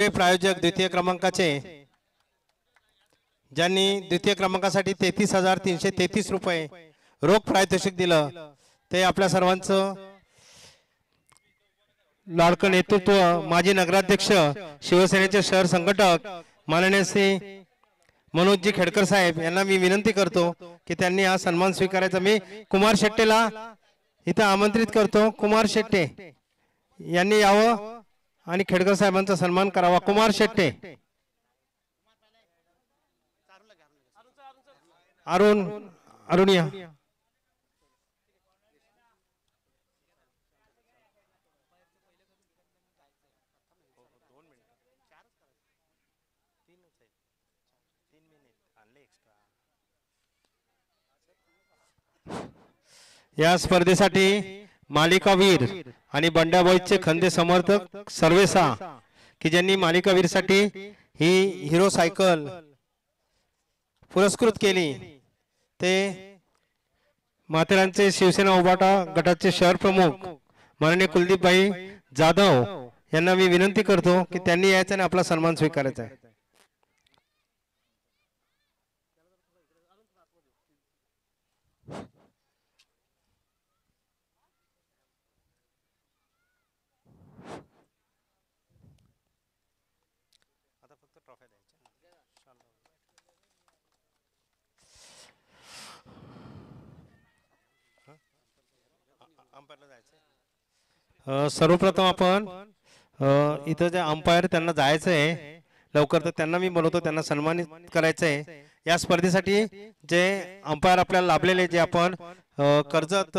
सगळे प्रायोजक द्वितीय क्रमांकाचे ज्यांनी द्वितीय क्रमांकासाठी 33,333 रुपये रोख पारितोषिक दिलं ते आपल्या सर्वांचं लाडकं नेतृत्व माजी नगराध्यक्ष शिवसेनेचे शहर संघटक माननीय श्री मनोजजी खेडकर साहेब यांना मी विनंती करतो की त्यांनी हा सन्मान स्वीकारायचा। मी कुमार शेट्टेला इथं आमंत्रित करतो। कुमार शेट्टे यांनी यावं आणि खेडकर साहेबांचा सन्मान करावा। कुमार शेट्टे, अरुण या। या स्पर्धेसाठी मालिकावीर आणि बंडाबॉयचे खंदे समर्थक सर्वेसा की ज्यांनी मालिकावीर साठी ही हिरो सायकल पुरस्कृत केली ते माथेरानचे शिवसेना उभाटा गटाचे शहर प्रमुख माननीय कुलदीप भाई जाधव यांना मी विनंती करतो की त्यांनी यायचं आणि आपला सन्मान स्वीकारायचा आहे। सर्वप्रथम आपण इथं जे अंपायर त्यांना जायचं आहे लवकर, तर त्यांना मी बोलवतो, त्यांना सन्मानित करायचं आहे। या स्पर्धेसाठी जे अंपायर आपल्याला लाभलेले जे आपण कर्जत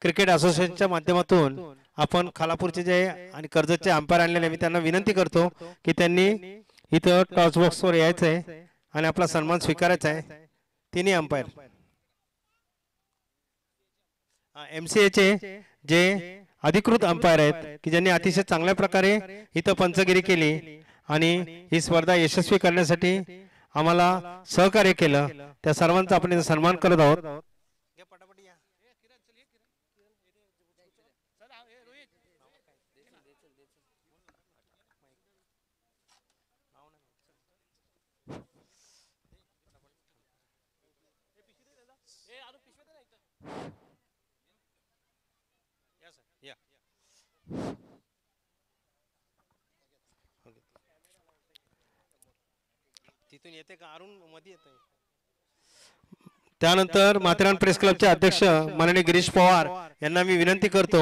क्रिकेट असोसिएशनच्या माध्यमातून आपण खालापूरचे जे आणि कर्जतचे अंपायर आणलेले, मी त्यांना विनंती करतो की त्यांनी इथं टॉस बॉक्सवर यायचं आहे आणि आपला सन्मान स्वीकारायचा आहे। तिन्ही अंपायर MCAचे जे अधिकृत अंपायर आहेत की ज्यांनी अतिशय चांगल्या प्रकारे इथं पंचगिरी केली आणि ही स्पर्धा यशस्वी करण्यासाठी आम्हाला सहकार्य केलं, त्या सर्वांचा आपण सन्मान करत आहोत। त्यानंतर माथेरान प्रेस क्लबचे अध्यक्ष माननीय गिरीश पवार यांना मी विनंती करतो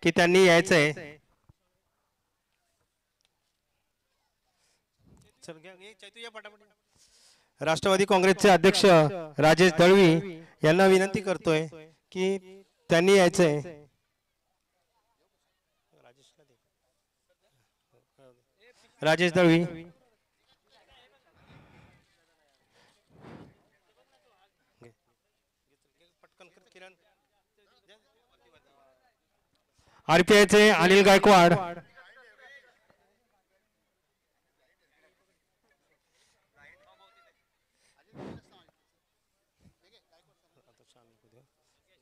की त्यांनी यायचं आहे। राष्ट्रवादी काँग्रेसचे अध्यक्ष राजेश दळवी यांना विनंती करतोय की त्यांनी यायचं आहे। राजेश दळवी, RPIचे अनिल गायकवाड,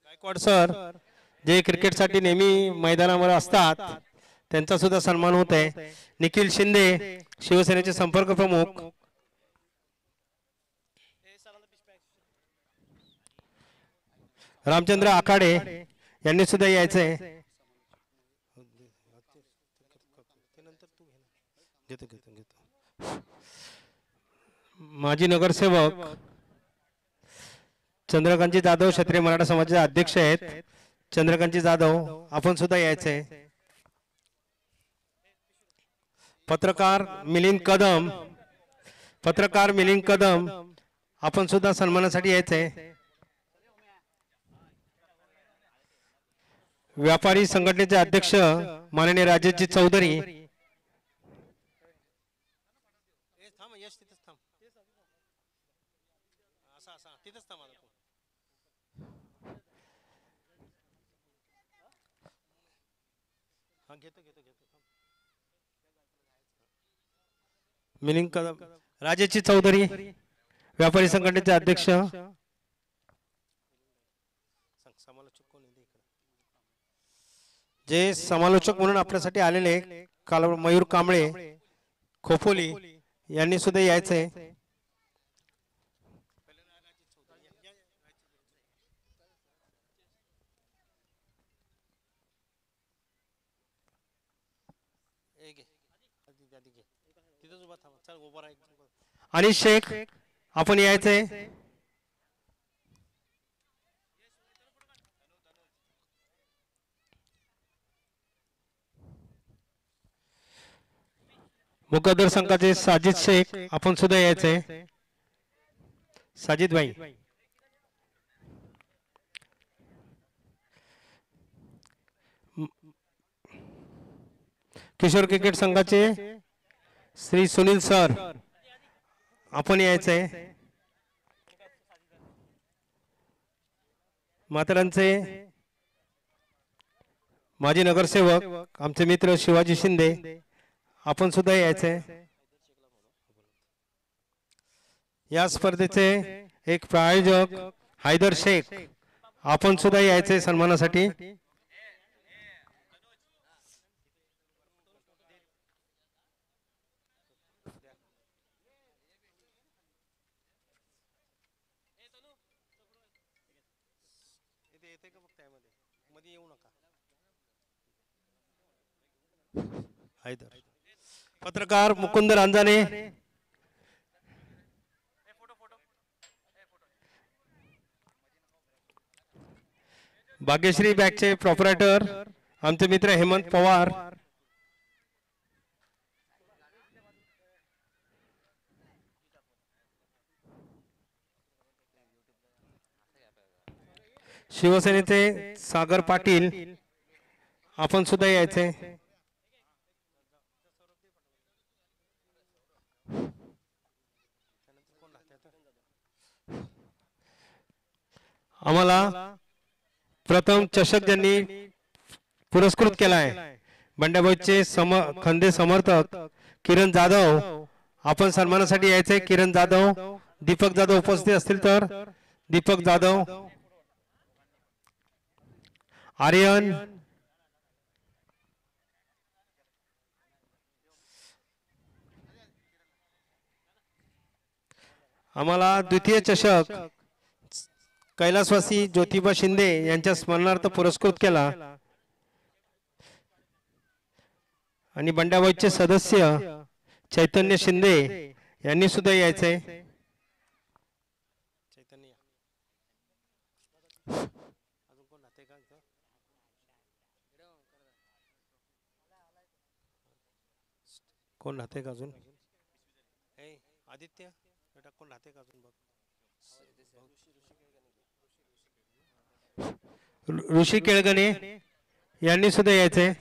गायकवाड सर जे क्रिकेटसाठी नेहमी मैदानावर असतात त्यांचा सुद्धा सन्मान होत आहे। निखिल शिंदे शिवसेनेचे संपर्क प्रमुख, रामचंद्र आखाडे यांनी सुद्धा यायचं आहे। माजी नगरसेवक चंद्रकांतजी जाधव क्षत्रिय मराठा समाजाचे अध्यक्ष आहेत, चंद्रकांतजी जाधव आपण सुद्धा यायचं आहे। पत्रकार मिलिंद कदम आपण सुद्धा सन्मानासाठी यायचं आहे। व्यापारी संघटनेचे अध्यक्ष माननीय राजेशजी चौधरी, मिलिंद कदम, राजेशजी चौधरी व्यापारी संघटनेचे अध्यक्ष, जे समालोचक म्हणून आपल्यासाठी आलेले काल मयूर कांबळे खोपोली यांनी सुद्धा यायचंय. आणि शेख आपण यायचंय. मुकद्दर संघाचे साजिद शेख आपण सुद्धा यायचंय. साजिद भाई. किशोर क्रिकेट संघाचे श्री सुनील सर आपण यायचंय. मातरांचे माजी नगरसेवक आमचे मित्र शिवाजी शिंदे आपण सुद्धा यायचंय. या स्पर्धेचे एक प्रायोजक हैदर शेख आपण सुद्धा यायचंय सन्मानासाठी. पत्रकार मुकुंद रांजाने. भाग्यश्री बॅगचे प्रोपरायटर आमचे मित्र हेमंत पवार. शिवसेनेचे सागर पाटील आपण सुद्धा यायचे. आम्हाला प्रथम चषक ज्यांनी पुरस्कृत केला आहे बंड्याभाईचे खंदे समर्थक किरण जाधव आपण सन्मानासाठी यायचे. किरण जाधव. दीपक जाधव उपस्थित असतील तर दीपक जाधव. आर्यन. आम्हाला द्वितीय चषक कैलासवासी ज्योतिबा शिंदे यांच्या स्मरणार्थ पुरस्कृत केला आणि बंड्याभाईचे सदस्य चैतन्य शिंदे यांनी सुद्धा यायचंय. कोण राहते का अजून? आदित्य कोण राहते का अजून? ऋषी केळगणे यांनी सुद्धा यायचंय.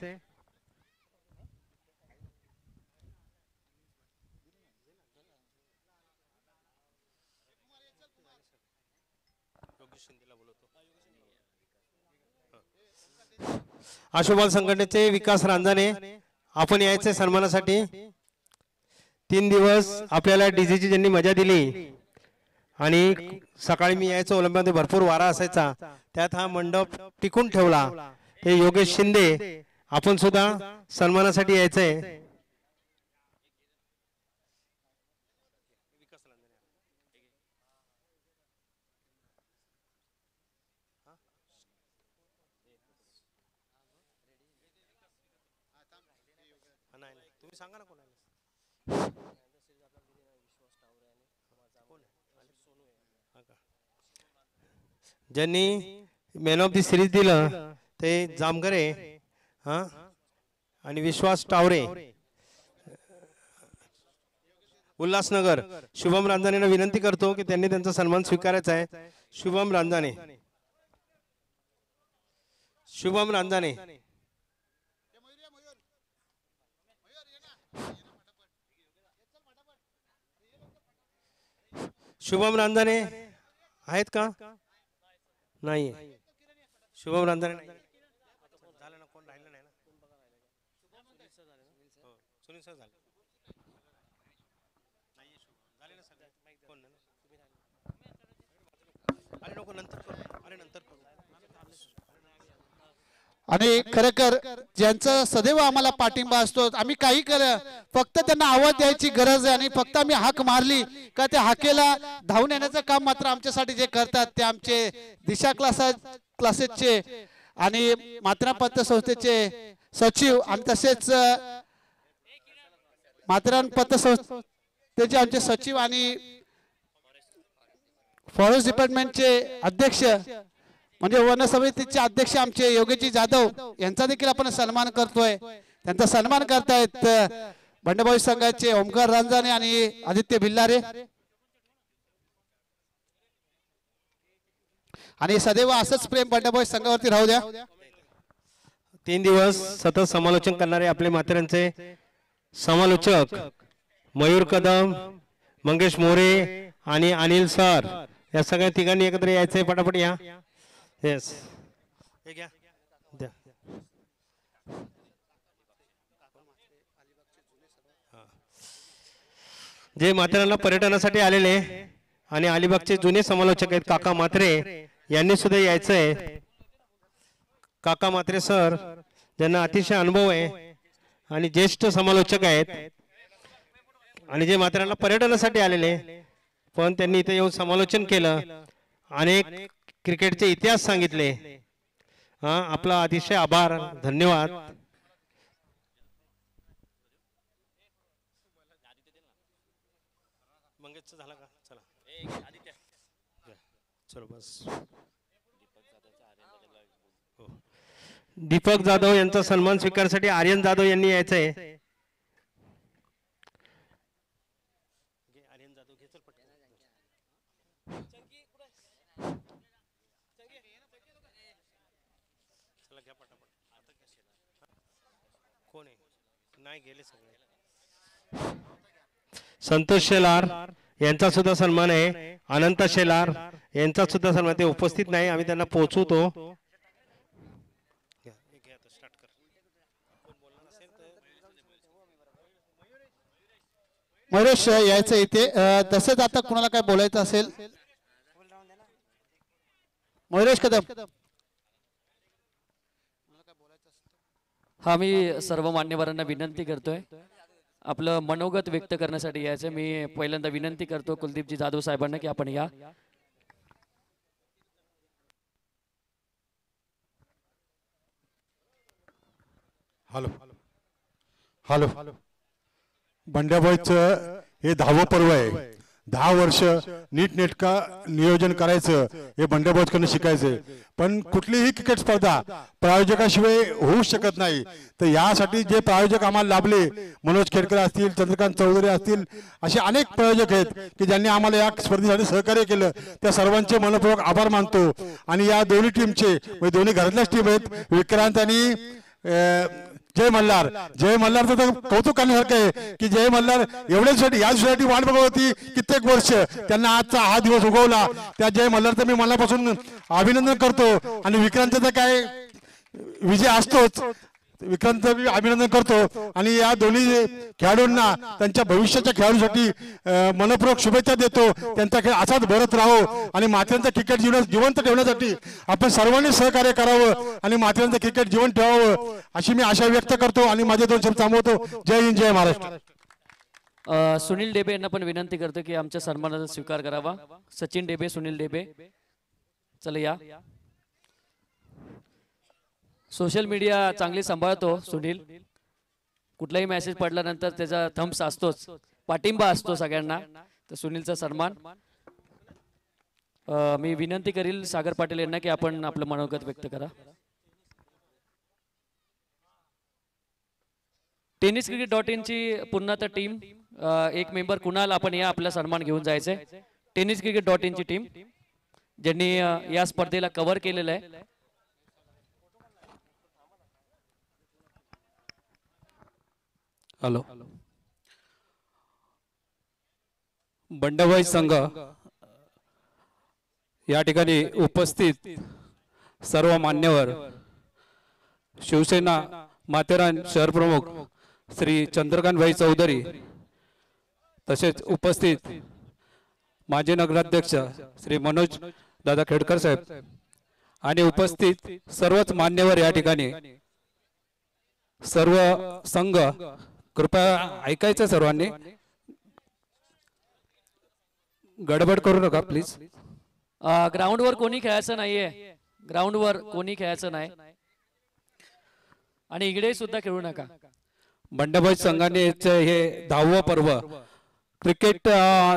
आशुबाल संघटनेचे विकास रांजाने आपण यायचे सन्मानासाठी. 3 दिवस आपल्याला डीजेची ज्यांनी मजा दिली आणि सकाळी मी यायचो ओलंब्यामध्ये भरपूर वारा असायचा त्यात हा मंडप टिकून ठेवला ते योगेश शिंदे आपण सुद्धा सन्मानासाठी यायचंय. तुम्ही सांगा ना कोणाला. ज्यांनी मॅन ऑफ द सिरीज दिलं ते जामगरे आणि विश्वास टावरे उल्हासनगर. शुभम रांजानेंना विनंती करतो की त्यांनी त्यांचा सन्मान स्वीकारायचा आहे. शुभम रांजाने. शुभम रांजाने. शुभम रांजाने आहेत का? नाही. शुभम रांजाने नाही. झालं ना. कोण राहिलं नाही ना. सुनील सर झाले. झाले ना सगळे. कोण नाही. अरे नको नंतर करू. अरे नंतर करू. आणि खरेखर ज्यांचा सदैव आम्हाला पाठिंबा असतो, आम्ही काही फक्त त्यांना आवाज द्यायची गरज आहे आणि फक्त आम्ही हाक मारली का त्या हाकेला धावून येण्याचं काम मात्र आमच्यासाठी जे करतात ते आमचे दिशा क्लासेसचे आणि माथेरान पतसंस्थेचे सचिव आणि तसेच माथेरान पतसंस्थेचे आमचे सचिव आणि फॉरेस्ट डिपार्टमेंटचे अध्यक्ष म्हणजे वन समितीचे अध्यक्ष आमचे योगेशजी जाधव यांचा देखील आपण सन्मान करतोय। त्यांचा सन्मान करतायत बंडभाऊ संघाचे ओमकार रांजाणे आणि आदित्य भिल्लारे आणि सदैव असंच प्रेम बंडभाऊ संघावरती राहू द्या। 3 दिवस सतत समालोचन करणारे आपले माथेरानचे समालोचक मयूर कदम, मंगेश मोरे आणि अनिल सर या सगळ्या तिघांनी एकत्र यायचंय। पटापट या। येस जे माथेरानला पर्यटनासाठी आलेले आणि अलिबागचे जुने समालोचक आहेत काका म्हात्रे यांनी सुद्धा यायचंय। काका म्हात्रे सर ज्यांना अतिशय अनुभव आहे आणि ज्येष्ठ समालोचक आहेत आणि जे माथेरानला पर्यटनासाठी आलेले पण त्यांनी इथे येऊन समालोचन केलं, अनेक क्रिकेटचे इतिहास सांगितले। आपला अतिशय आभार, धन्यवाद। झाला का? चलो बस। दीपक जाधव यांचा सन्मान स्वीकारण्यासाठी आर्यन जाधव यांनी यायचंय। संतोष शेलार यांचा सुद्धा सन्मान आहे। अनंत शेलार यांचा सुद्धा सन्मान, ते उपस्थित नाही, आम्ही त्यांना पोहोचवतो। मयुरेश यायचं इथे। तसेच आता कुणाला काय बोलायचं असेल मयुरेश कदम। हा मी सर्व मान्यवरांना विनंती करतोय आपलं मनोगत व्यक्त करण्यासाठी यायचं। मी पहिल्यांदा विनंती करतो कुलदीपजी जाधव साहेबांना की आपण या। हॅलो हॅलो बंड्याबाईचं हे 10वं पर्व आहे। 10 वर्ष नीटनेटका नियोजन करायचं हे बंड्याबाईकडून शिकायचं। पण कुठलीही क्रिकेट स्पर्धा प्रायोजकाशिवाय होऊ शकत नाही। तर यासाठी जे प्रायोजक आम्हाला लाभले, मनोज खेडकर असतील, चंद्रकांत चौधरी असतील, असे अनेक प्रायोजक आहेत की ज्यांनी आम्हाला या स्पर्धेसाठी सहकार्य केलं, त्या सर्वांचे मनपूर्वक आभार मानतो। आणि या दोन्ही टीमचे म्हणजे दोन्ही घरातल्याच टीम आहेत, विक्रांत आणि जय मल्हार। जय मल्हारचं तर कौतुक करण्यासारखं आहे की जय मल्हार एवढ्यासाठी यासाठी वाट बघत होती कित्येक वर्ष, त्यांना आजचा हा दिवस उगवला। त्या जय मल्हारचं मी मनापासून अभिनंदन करतो। आणि विक्रांतचा काय विजय असतोच, विक्रांत मी अभिनंदन करतो। आणि या दोन्ही खेळाडूंना त्यांच्या भविष्याच्या खेळाडूसाठी मनपूर्वक शुभेच्छा देतो। त्यांचा खेळ असाच भरत राहो आणि माथेरानचं क्रिकेट जिवंत ठेवण्यासाठी आपण सर्वांनी सहकार्य करावं आणि माथेरानचं क्रिकेट जिवंत ठेवावं अशी मी आशा व्यक्त करतो आणि माझे 2 शब्द थांबवतो। जय हिंद, जय महाराष्ट्र। सुनील डेबे यांना पण विनंती करतो की आमच्या सन्मानाचा स्वीकार करावा। सचिन डेबे, सुनील डेबे, चला या। सोशल मीडिया चांगली सांभाळतो सुनील, कुठलाही मेसेज पडल्यानंतर त्याचा थम्स असतोच, पाठिंबा असतो सगळ्यांना। तर सुनीलचा सन्मान मी विनंती करील सागर पाटील यांना की आपण आपलं मनोगत व्यक्त करा। tenniscricket.in ची पुन्हा तर टीम एक मेंबर कुणाल आपण या आपला सन्मान घेऊन जायचंय। tenniscricket.in ची टीम ज्यांनी या स्पर्धेला कव्हर केलेलं आहे। हॅलो बंडभाई संघ या ठिकाणी उपस्थित सर्व मान्यवर, शिवसेना माथेरान शहर प्रमुख श्री चंद्रकांत भाई चौधरी, तसेच उपस्थित माजी नगराध्यक्ष श्री मनोज दादा खेडकर साहेब आणि उपस्थित सर्वच मान्यवर या ठिकाणी, सर्व संघ कृपया ऐकायचं सर्वांनी, गडबड करू नका प्लीज. ग्राउंडवर कोणी खेळायचं नाहीये, ग्राउंडवर कोणी खेळायचं नाही आणि इकडे सुद्धा खेळू नका. बंडबोज संघाने हे 10वं पर्व क्रिकेट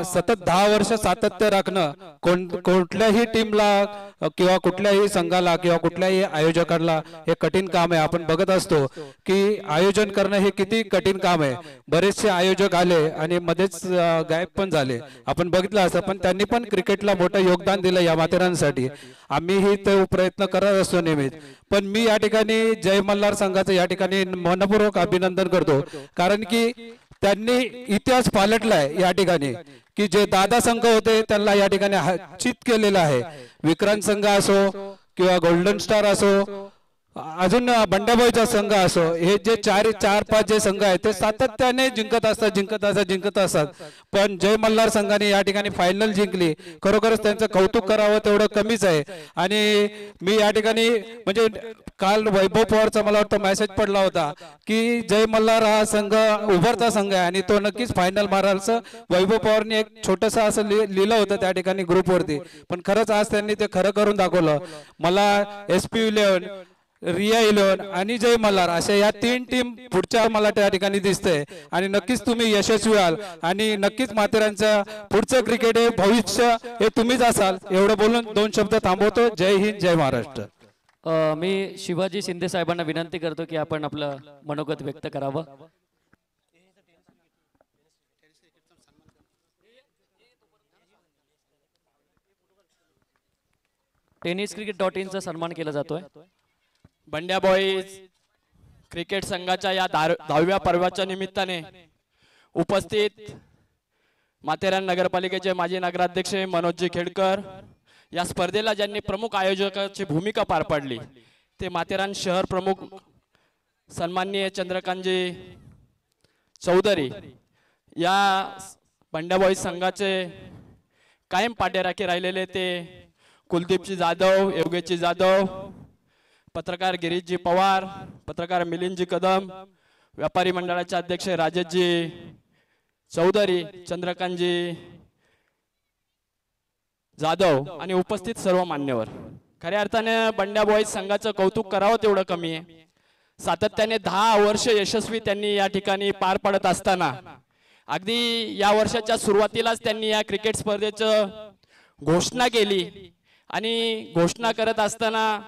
सतत 10 वर्ष सातत्य राखणं कुठल्याही टीमला किंवा कुठल्याही संघाला किंवा कुठल्याही आयोजकाला हे कठीण काम आहे. आपण बघत असतो की आयोजन करणं हे किती कठीण काम आहे. बरेचसे आयोजक आले आणि मध्येच गायब पण झाले, आपण बघितलं असं, पण त्यांनी पण क्रिकेटला मोठं योगदान दिलं या माथेरानसाठी. आम्हीही ते प्रयत्न करत असतो नेहमीच. पण मी या ठिकाणी जय मल्हार संघाचं या ठिकाणी मनपूर्वक अभिनंदन करतो, कारण की त्यांनी इतिहास पालटलाय या ठिकाणी, की जे दादा संघ होते त्यांना या ठिकाणी चित केलेलं आहे. विक्रांत संघ असो किंवा गोल्डन स्टार असो, अजून बंडाबोईचा संघ असो, हे जे 4-5 जे संघ आहेत ते सातत्याने जिंकत असतात. पण जय मल्हार संघाने या ठिकाणी फायनल जिंकली, खरोखरच त्यांचं कौतुक करावं तेवढं कमीच आहे. आणि मी या ठिकाणी म्हणजे काल वैभव पवारचा मला वाटतं मेसेज पडला होता की जय मल्हार हा संघ उभरता संघ आहे आणि तो नक्कीच फायनल माराल. वैभव पवारने एक छोटस असं लिहिलं होतं त्या ठिकाणी ग्रुपवरती, पण खरंच आज त्यांनी ते खरं करून दाखवलं. मला SP11, रिया 11 आणि जय मल्हार अशा या 3 टीम पुढच्या मला त्या ठिकाणी दिसते आणि नक्कीच तुम्ही यशस्वी व्हाल आणि नक्कीच माथेरानचं पुढचं क्रिकेट हे भविष्य हे तुम्हीच असाल. एवढं बोलून 2 शब्द थांबवतो. जय हिंद, जय महाराष्ट्र. मी शिवाजी शिंदे साहेबांना विनंती करतो की आपण आपलं मनोगत व्यक्त करावं. tenniscricket.in चा सन्मान केला जातोय. बंड्या बॉईज क्रिकेट संघाच्या या 10व्या पर्वाच्या निमित्ताने उपस्थित माथेरान नगरपालिकेचे माजी नगराध्यक्ष मनोजजी खेडकर, या स्पर्धेला ज्यांनी प्रमुख आयोजकाची भूमिका पार पाडली ते माथेरान शहर प्रमुख सन्माननीय चंद्रकांतजी चौधरी, या बंड्या बॉईज संघाचे कायम पाठीराखे राहिलेले ते कुलदीपजी जाधव, योगेशजी जाधव, पत्रकार गिरीशजी पवार, पत्रकार मिलिंदजी कदम, व्यापारी मंडळाचे अध्यक्ष राजेशजी चौधरी, चंद्रकांतजी जाधव आणि उपस्थित सर्व मान्यवर. खऱ्या अर्थाने बंड्या बॉईज संघाचं कौतुक करावं तेवढं कमी आहे. सातत्याने 10 वर्ष यशस्वी त्यांनी या ठिकाणी पार पडत असताना अगदी या वर्षाच्या सुरुवातीलाच त्यांनी या क्रिकेट स्पर्धेचं घोषणा केली आणि घोषणा करत असताना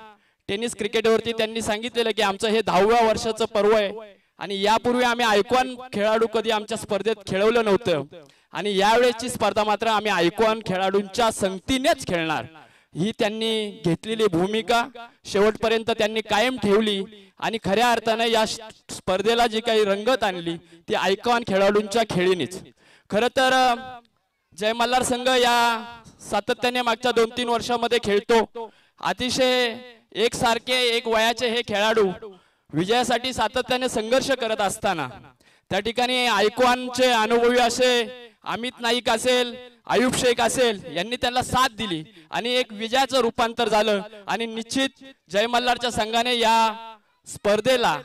टेनिस क्रिकेटवरती त्यांनी सांगितलेलं की आमचं हे 10व्या वर्षाचं पर्व आहे आणि यापूर्वी आम्ही आयकॉन खेळाडू कधी आमच्या स्पर्धेत खेळवलं नव्हतं आणि यावेळेची स्पर्धा मात्र आम्ही आयकॉन खेळाडूंच्या संगतीनेच खेळणार, ही त्यांनी घेतलेली भूमिका शेवटपर्यंत त्यांनी कायम ठेवली आणि खऱ्या अर्थाने या स्पर्धेला जी काही रंगत आणली ती आयकॉन खेळाडूंच्या खेळीनेच. खरं तर जय मल्हार संघ या सातत्याने मागच्या 2-3 वर्षामध्ये खेळतो. अतिशय एकसारखे एक वयाचे हे खेळाडू विजयासाठी सातत्याने संघर्ष करत असताना त्या ठिकाणी आयकॉनचे अनुभवी असे अमित नाईक असेल, आयुब शेख असेल, यांनी त्यांना साथ दिली आणि एक विजयाचं रूपांतर झालं आणि निश्चित जय मल्हारच्या संघाने या स्पर्धेला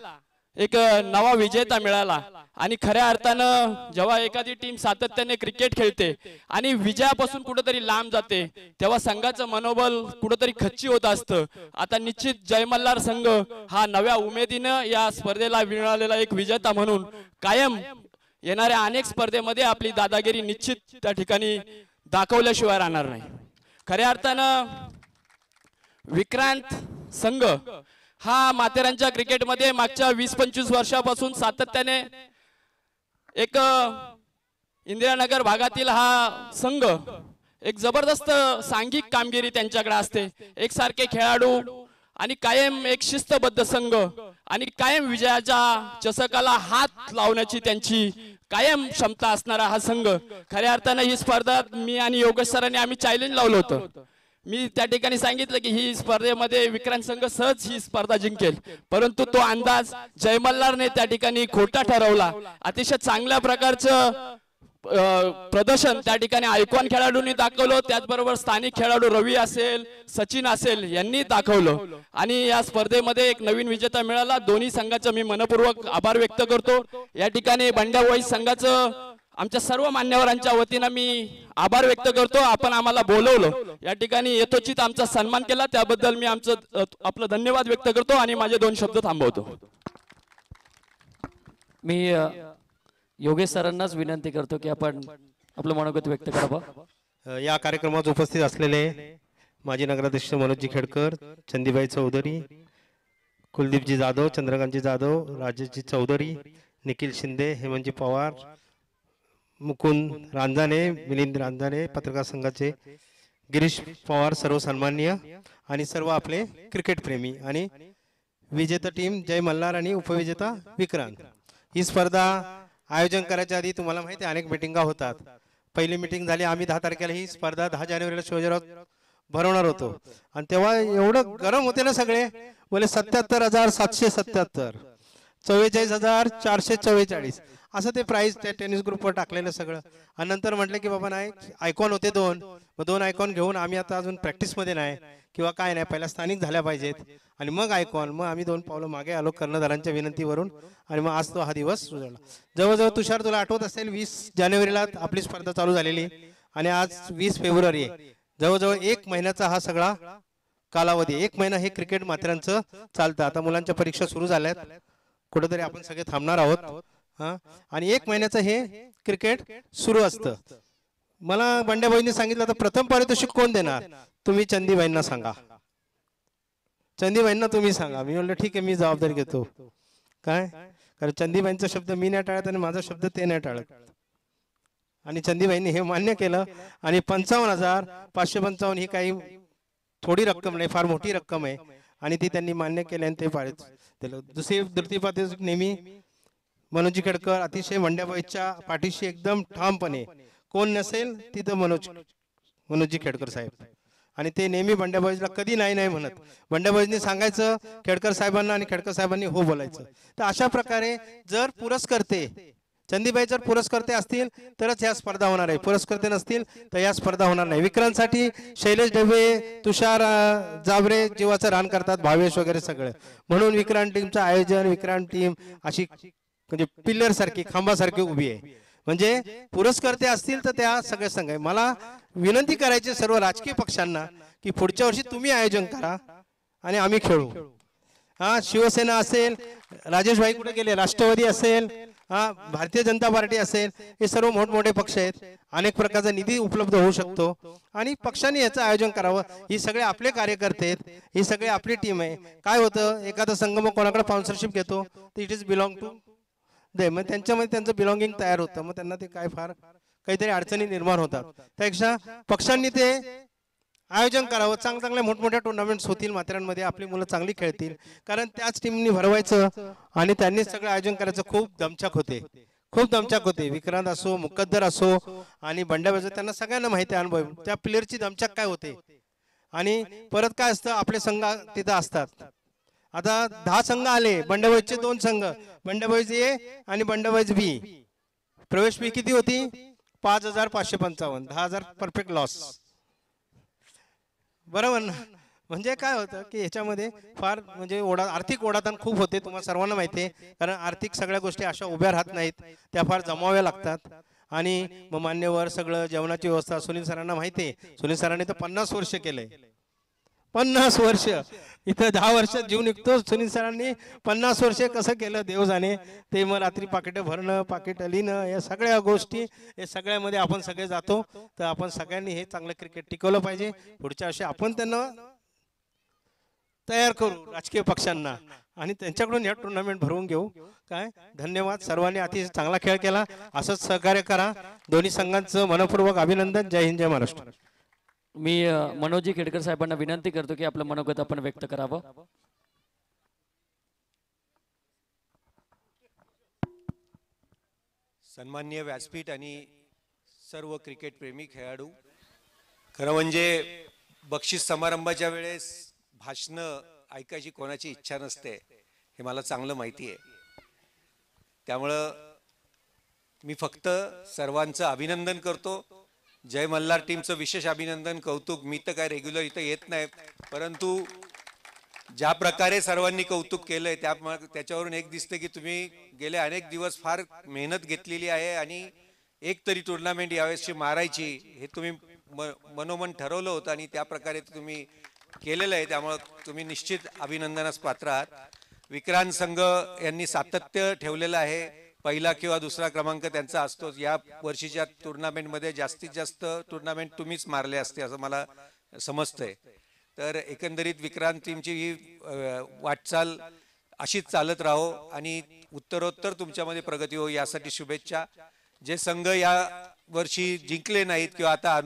एक नवा विजेता मिळाला. आणि खऱ्या अर्थानं जेव्हा एखादी टीम सातत्याने क्रिकेट खेळते आणि विजयापासून कुठेतरी लांब जाते तेव्हा संघाचं मनोबल कुठेतरी खच्ची होत असतं. आता निश्चित जय मल्हार संघ हा नव्या उमेदीनं या स्पर्धेला मिळालेला एक विजेता म्हणून कायम येणाऱ्या अनेक स्पर्धेमध्ये आपली दादागिरी निश्चित त्या ठिकाणी दाखवल्याशिवाय राहणार नाही. खऱ्या अर्थानं विक्रांत संघ हा माथेरानच्या क्रिकेटमध्ये मागच्या 20-25 वर्षापासून सातत्याने एक इंदिरानगर भागातील हा संघ एक जबरदस्त सांघिक कामगिरी त्यांच्याकडे असते. एकसारखे खेळाडू आणि कायम एक शिस्तबद्ध संघ आणि कायम विजयाच्या चषकाला हात लावण्याची त्यांची कायम क्षमता असणारा हा संघ. खऱ्या अर्थाने ही स्पर्धा मी आणि योगेश सरांनी आम्ही चॅलेंज लावलं होतं. मी त्या ठिकाणी सांगितलं की ही स्पर्धेमध्ये विक्रांत संघ सहज ही स्पर्धा जिंकेल, परंतु तो अंदाज जय मल्हारने त्या ठिकाणी खोटा ठरवला. अतिशय चांगल्या प्रकारचं प्रदर्शन त्या ठिकाणी आयकॉन खेळाडूंनी दाखवलं, त्याचबरोबर स्थानिक खेळाडू रवी असेल, सचिन असेल यांनी दाखवलं आणि या स्पर्धेमध्ये एक नवीन विजेता मिळाला. दोन्ही संघाचं मी मनपूर्वक आभार व्यक्त करतो. या ठिकाणी बंड्या बॉईज संघाचं आमच्या सर्व मान्यवरांच्या वतीनं मी आभार व्यक्त करतो. आपण आम्हाला बोलवलं, या ठिकाणी यथोचित आमचा सन्मान केला, त्याबद्दल मी आपलं धन्यवाद व्यक्त करतो आणि माझे 2 शब्द थांबवतो. मी योगेश सरांनाच विनंती करतो की आपण आपलं मनोगत व्यक्त करावं. या कार्यक्रमात उपस्थित असलेले माजी नगराध्यक्ष मनोजजी खेडकर, चंदीबाई चौधरी, कुलदीपजी जाधव, चंद्रकांतजी जाधव, राजेशजी चौधरी, निखिल शिंदे, हेमंतजी पवार, मुकुंद रांजाने, मिलिंद रांजाने, पत्रकार संघाचे गिरीश पवार, सर्व सन्माननीय आणि सर्व आपले क्रिकेट प्रेमी आणि विजेता टीम जय मल्हार आणि उपविजेता विक्रांत. ही स्पर्धा आयोजन करायच्या आधी तुम्हाला माहिती आहे अनेक मिटिंगा होतात. पहिली मिटिंग झाली, आम्ही 10 तारखेला ही स्पर्धा 10 जानेवारीला शिवाजीराव भरवणार होतो आणि तेव्हा एवढं गरम होते ना सगळे, बोले 77,777, 44,444 असं ते प्राइस त्या टेनिस ग्रुपवर टाकलेलं सगळं. आणि नंतर म्हटलं की बाबा नाही, आयकॉन होते 2, मग 2 आयकॉन घेऊन आम्ही आता अजून प्रॅक्टिसमध्ये नाही किंवा काय नाही, पहिला स्थानिक झाल्या पाहिजेत आणि मग आयकॉन. मग आम्ही 2 पावलं मागे आलो कर्णधारांच्या विनंतीवरून आणि मग आज तो हा दिवस उजळला. जवळजवळ तुषार तुला आठवत असेल 20 जानेवारीला आपली स्पर्धा चालू झालेली आणि आज 20 फेब्रुवारी आहे. जवळजवळ 1 महिन्याचा हा सगळा कालावधी, 1 महिना हे क्रिकेट मात्र्यांचं चालतं. आता मुलांच्या परीक्षा सुरू झाल्यात, कुठेतरी आपण सगळे थांबणार आहोत आणि 1 महिन्याचं हे क्रिकेट सुरू असतं. मला बंड्याबाईंनी सांगितलं तर प्रथम पारितोषिक कोण देणार, तुम्ही चंदीबाईंना सांगा, चंदीबाईंना तुम्ही सांगा. मी म्हणलं ठीक आहे, मी जबाबदारी घेतो. काय कारण चंदीबाईंचा शब्द मी नाही टाळत आणि माझा शब्द ते नाही टाळत. आणि चंदीबाईंनी हे मान्य केलं आणि 55,555 ही काही थोडी रक्कम नाही, फार मोठी रक्कम आहे आणि ती त्यांनी मान्य केली आणि ते पारित दिलं. दुसरी द्वितीय पारितोषिक नेहमी मनोजी खेडकर अतिशय बंड्याबाईच्या पाठीशी एकदम ठामपणे, कोण नसेल तिथं मनोजी खेडकर साहेब, आणि ते नेहमी बंड्याबाईला कधी नाही नाही म्हणत. बंड्याबाईंनी सांगायचं खेडकर साहेबांना आणि खेडकर साहेबांनी हो बोलायचं. तर अशा प्रकारे जर पुरस्कर्ते चंदीबाई जर पुरस्कर्ते असतील तरच ह्या स्पर्धा होणार आहे, पुरस्कर्ते नसतील तर या स्पर्धा होणार नाही. विक्रांतसाठी शैलेश ढबे, तुषार जाबरे जीवाचं रान करतात, भावेश वगैरे सगळं. म्हणून विक्रांत टीमचं आयोजन, विक्रांत टीम अशी म्हणजे पिल्लर सारखी, खांबासारखी उभी आहे. म्हणजे पुरस्कर्ते असतील तर त्या सगळे संघ आहे. मला विनंती करायची सर्व राजकीय पक्षांना की पुढच्या वर्षी तुम्ही आयोजन करा आणि आम्ही खेळू. शिवसेना असेल, राजेश भाई कुठे गेले, राष्ट्रवादी असेल, भारतीय जनता पार्टी असेल, हे सर्व मोठमोठे पक्ष आहेत. अनेक प्रकारचा निधी उपलब्ध होऊ शकतो आणि पक्षांनी याचं आयोजन करावं. ही सगळे आपले कार्यकर्ते आहेत, ही सगळी आपली टीम आहे. काय होतं, एखादा संघ मग कोणाकडे स्पॉन्सरशिप घेतो तर इट इज बिलॉंग टू दे, मग त्यांच्यामध्ये त्यांचं बिलॉंगिंग तयार होतं, मग त्यांना ते काय फार काहीतरी अडचणी निर्माण होतात. त्यापेक्षा पक्षांनी ते आयोजन करावं. चांगल्या मोठमोठ्या टुर्नामेंट्स होतील माथेरानमध्ये, आपली मुलं चांगली खेळतील, कारण त्याच टीमनी भरवायचं आणि त्यांनीच सगळं आयोजन करायचं. खूप दमछाक होते, खूप दमछाक होते. विक्रांत असो, मुकद्दर असो आणि बंड्याबाई, त्यांना सगळ्यांना माहिती आहे अनुभव त्या प्लेअरची दमछाक काय होते. आणि परत काय असतं, आपले संघ तिथं असतात. आता 10 संघ आले, बंड्याबाईचे 2 संघ, बंड्याबाईज ए आणि बंड्याबाईज बी. प्रवेश फी किती होती, 5,555, 10,000 परफेक्ट लॉस, बरोबर ना. म्हणजे काय होतं की ह्याच्यामध्ये फार म्हणजे आर्थिक ओढाताण खूप होते, तुम्हाला सर्वांना माहिती आहे. कारण आर्थिक सगळ्या गोष्टी अशा उभ्या राहत नाहीत, त्या फार जमाव्या लागतात. आणि मग मान्यवर सगळं जेवणाची व्यवस्था सुनील सरांना माहिती आहे. सुनील सरांनी तर 50 वर्ष केलंय, 50 वर्ष. इथं 10 वर्षात जीव निघतो, सुनील सरांनी 50 वर्ष कसं केलं देव जाणे. ते मग रात्री पाकिट भरणं, पाकिट लिहिणं, या सगळ्या गोष्टी, या सगळ्यामध्ये आपण सगळे जातो. तर आपण सगळ्यांनी हे चांगलं क्रिकेट टिकवलं पाहिजे. पुढच्या वर्षी आपण त्यांना तयार करू, राजकीय पक्षांना, आणि त्यांच्याकडून या टुर्नामेंट भरवून घेऊ. काय धन्यवाद, सर्वांनी अतिशय चांगला खेळ केला, असंच सहकार्य करा. दोन्ही संघांचं मनपूर्वक अभिनंदन. जय हिंद, जय महाराष्ट्र. मी मनोजी खेडकर साहेबांना विनंती करतो की आपलं मनोगत आपण व्यक्त करावं. सन्माननीय व्यासपीठ आणि सर्व क्रिकेट प्रेमी खेळाडू, खरं म्हणजे बक्षीस समारंभाच्या वेळेस भाषणं ऐकायची कोणाची इच्छा नसते, हे मला चांगलं माहिती आहे. त्यामुळं मी फक्त सर्वांचं अभिनंदन करतो. जय मल्हार टीमचं विशेष अभिनंदन, कौतुक. मी तर काय रेग्युलर इथं येत नाही, परंतु ज्या प्रकारे सर्वांनी कौतुक केलंय त्याच्यावरून एक दिसतं की तुम्ही गेले अनेक दिवस फार मेहनत घेतलेली आहे आणि एक तरी टुर्नामेंट यावेळेसची मारायची हे तुम्ही मनोमन ठरवलं होतं आणि त्या प्रकारे तुम्ही केलेलं आहे. त्यामुळे तुम्ही निश्चित अभिनंदनास पात्र आहात. विक्रांत संघ यांनी सातत्य ठेवलेलं आहे. पहिला किंवा दुसरा क्रमांक त्यांचा असतोच. या वर्षीच्या टुर्नामेंटमध्ये जास्तीत जास्त टुर्नामेंट तुम्हीच मारले असते असं मला समजतंय. तर एकंदरीत विक्रांत टीमची ही वाटचाल अशीच चालत राहो आणि उत्तरोत्तर तुमच्यामध्ये प्रगती हो यासाठी शुभेच्छा. जे संघ या वर्षी जिंकले नाहीत किंवा आता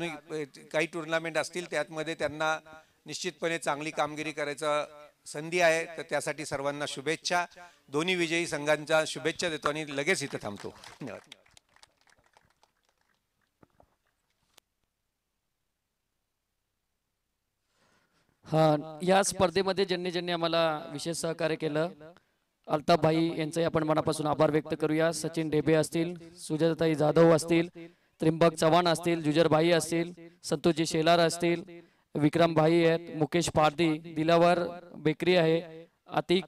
काही टुर्नामेंट असतील त्यामध्ये त्यांना निश्चितपणे चांगली कामगिरी करायचा संधी आहे, तर त्यासाठी सर्वांना शुभेच्छा. दोन्ही विजयी संघांच्या शुभेच्छा देतो आणि लगेच इथं थांबतो. धन्यवाद. हा, या स्पर्धेमध्ये ज्यांनी ज्यांनी आम्हाला विशेष सहकार्य केलं, अल्ताफ भाई यांचंही आपण मनापासून आभार व्यक्त करूया. सचिन ढेबे असतील, सुजाताई जाधव असतील, त्रिंबक चव्हाण असतील, जुजर भाई असतील, संतोषजी शेलार असतील, विक्रम भाई आहेत, मुकेश पारदी, दिलावर बेकरी आहे, आतिक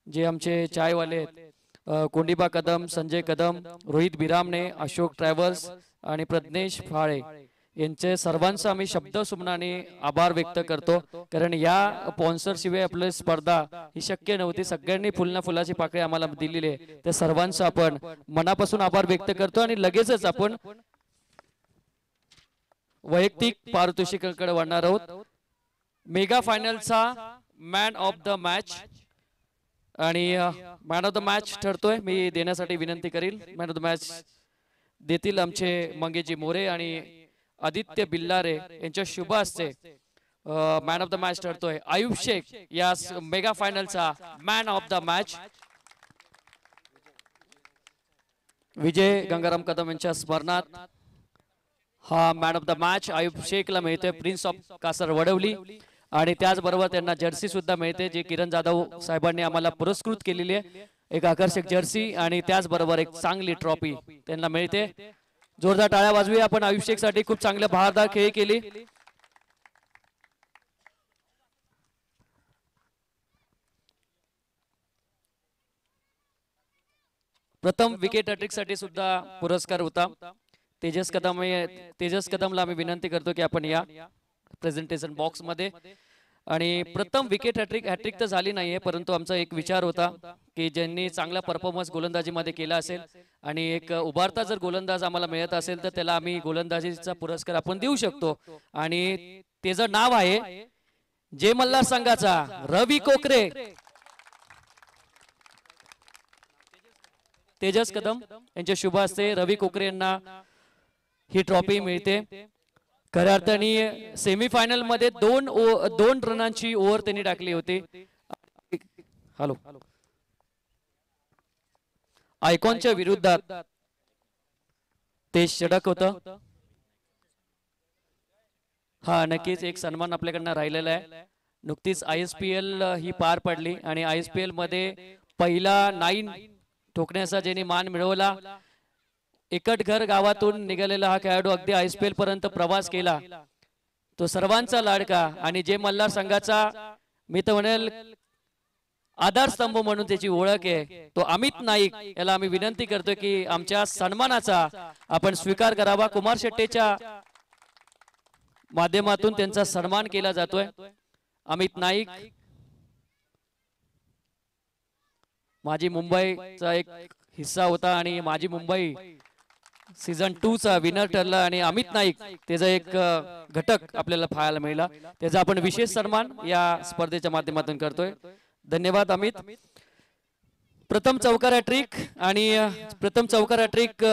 जे आमचे चायवाले आहेत, कोंडिबा कदम, संजय कदम, रोहित बिरामणे, अशोक ट्रॅव्हल्स आणि प्रज्ञेश फाळे यांचे सर्वांचा आम्ही शब्द सुमनाने आभार व्यक्त करतो. कारण या स्पॉन्सरशिवाय आपली स्पर्धा ही शक्य नव्हती. सगळ्यांनी फुलना फुलाची पाकळी आम्हाला दिलेली आहे. त्या सर्वांचा आपण मनापासून आभार व्यक्त करतो आणि लगेचच आपण वैयक्तिक पारितोषिकाकडे वळणार आहोत. मेगा फायनलचा मॅन ऑफ द मॅच आणि मॅन ऑफ द मॅच ठरतोय. मी देण्यासाठी विनंती करील. मॅन ऑफ द मॅच देतील आमचे मंगेजी मोरे आणि आदित्य बिल्लारे यांच्या शुभ हस्ते मॅन ऑफ द मॅच ठरतोय आयुब शेख या मेगा फायनलचा man of the match. Vijay Gangaram Kadam यांच्या स्मरणात हा man of the match Ayub शेखला मिळतोय, प्रिन्स ऑफ कासर वडवली. आणि त्याचबरोबर त्यांना जर्सी सुद्धा मिळते, जे किरण जाधव साहेबांनी आम्हाला पुरस्कृत केलेली आहे. एक आकर्षक जर्सी आणि त्याचबरोबर एक चांगली ट्रॉफी त्यांना मिळते. जोरदार टाळ्या वाजवूया आपण आयुब शेख साठी. खूप चांगल्या बहारदार खेळी केली. प्रथम विकेट हॅट्रिक साठी सुद्धा पुरस्कार होता. तेजस कदमला आम्ही विनंती करतो की आपण या प्रेझेंटेशन बॉक्स मध्ये. आणि प्रथम विकेट हॅट्रिक तर झाली नाहीये, परंतु आमचा एक विचार होता की ज्यांनी चांगला परफॉर्मन्स गोलंदाजीमध्ये केला असेल आणि एक उभारता जर गोलंदाज आम्हाला मिळत असेल तर त्याला आम्ही गोलंदाजीचा पुरस्कार आपण देऊ शकतो. आणि त्याचं नाव आहे जय मल्हार संघाचा रवी कोकरे. तेजस कदम यांच्या शुभ हस्ते रवी कोकरे यांना ही ट्रॉफी मिळते. खऱ्या अर्थाने सेमीफायनल मध्ये दोन रनांची ओव्हर त्यांनी टाकली होती. हॅलो, आयकॉनच्या विरुद्धात ते षटक होतं. हा, नक्कीच एक सन्मान आपल्याकडनं राहिलेला आहे. नुकतीच ISPL ही पार पडली आणि ISPL मध्ये पहिला 9 ठोकण्याचा ज्यांनी मान मिळवला, एकटघर गावातून निघालेला हा खेळाडू अगदी ISPL पर्यंत प्रवास केला. तो सर्वांचा लाडका आणि जे मल्हार संघाचा मी तर म्हणेल आधारस्तंभ म्हणून त्याची ओळख आहे, तो अमित नाईक याला आम्ही विनंती करतोय की आमच्या सन्मानाचा आपण स्वीकार करावा. कुमार शेट्टीच्या माध्यमातून त्यांचा सन्मान केला जातोय. अमित नाईक माझी मुंबईचा एक हिस्सा होता आणि माझी मुंबई सीझन 2 चा विनर ठरला आणि अमित नाईक त्याचा एक घटक आपल्याला पाहायला मिळाला. त्याचा आपण विशेष सन्मान या स्पर्धेच्या माध्यमातून करतोय. धन्यवाद अमित. प्रथम चौकार हॅट्रिक आणि प्रथम चौकार हॅट्रिक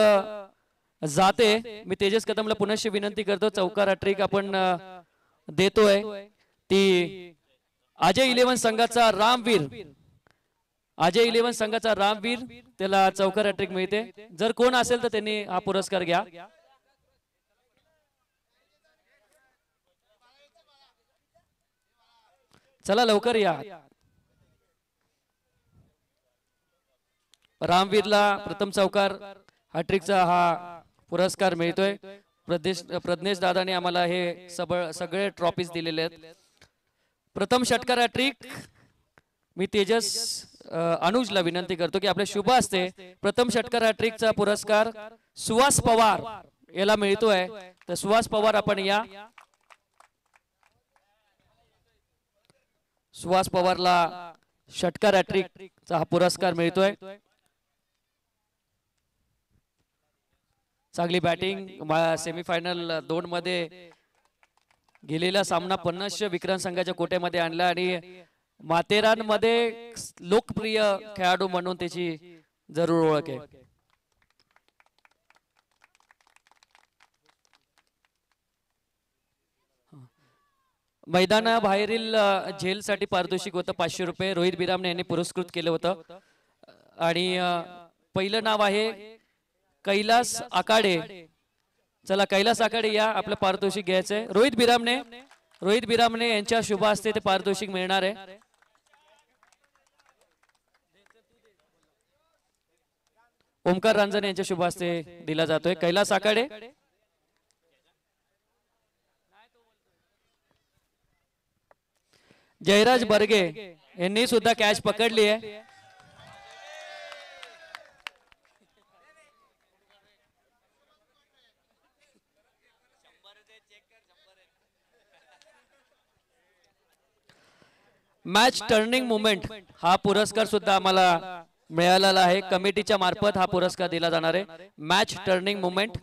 जाते. मी तेजस कदमला पुनश्च विनंती करतो, चौकार हॅट्रिक आपण देतोय ती अजय 11 संघाचा रामवीर. अजय 11 संघाचा रामवीर त्याला चौकार हॅट्रिक मिळते. जर कोण असेल तर त्यांनी हा पुरस्कार घ्या. चला लवकर या. रामवीरला प्रथम चौकार हॅट्रिकचा हा पुरस्कार मिळतोय. प्रज्ञेश दादाने आम्हाला हे सगळे ट्रॉफीज दिलेले आहेत. प्रथम षटकार हॅट्रिक मी तेजस अनुजला विनंती करतो की आपले शुभ असते प्रथम षटकार हॅट्रिकचा पुरस्कार सुहास पवार याला मिळतोय. तर सुहास पवार आपण या. सुहास पवारला षटकार हॅट्रिकचा हा पुरस्कार मिळतोय. चांगली बॅटिंग. सेमीफायनल 2 मध्ये गेलेला सामना 50 विक्रांत संघाच्या कोट्यामध्ये आणला आणि माथेरानमध्ये लोकप्रिय खेळाडू म्हणून त्याची जरूर ओळख आहे. मैदानाबाहेरील झेलसाठी पारितोषिक होतं 500 रुपये. रोहित बिरामणे यांनी पुरस्कृत केलं होतं. आणि पहिलं नाव आहे कैलास आकाडे. चला कैलास आकाडे या, आपलं पारितोषिक घ्यायचंय. रोहित बिरामणे यांच्या शुभ हस्ते ते पारितोषिक मिळणार आहे. ओमकार रांजणे यांच्या शुभ हस्ते दिला जातोय. कैलास आकाडे. जयराज बर्गे यांनी सुद्धा कॅच पकडली आहे. मॅच टर्निंग मुवमेंट हा पुरस्कार सुद्धा आम्हाला मिळालेला आहे. कमिटीच्या मार्फत हा पुरस्कार दिला जाणार आहे. Match turning movement.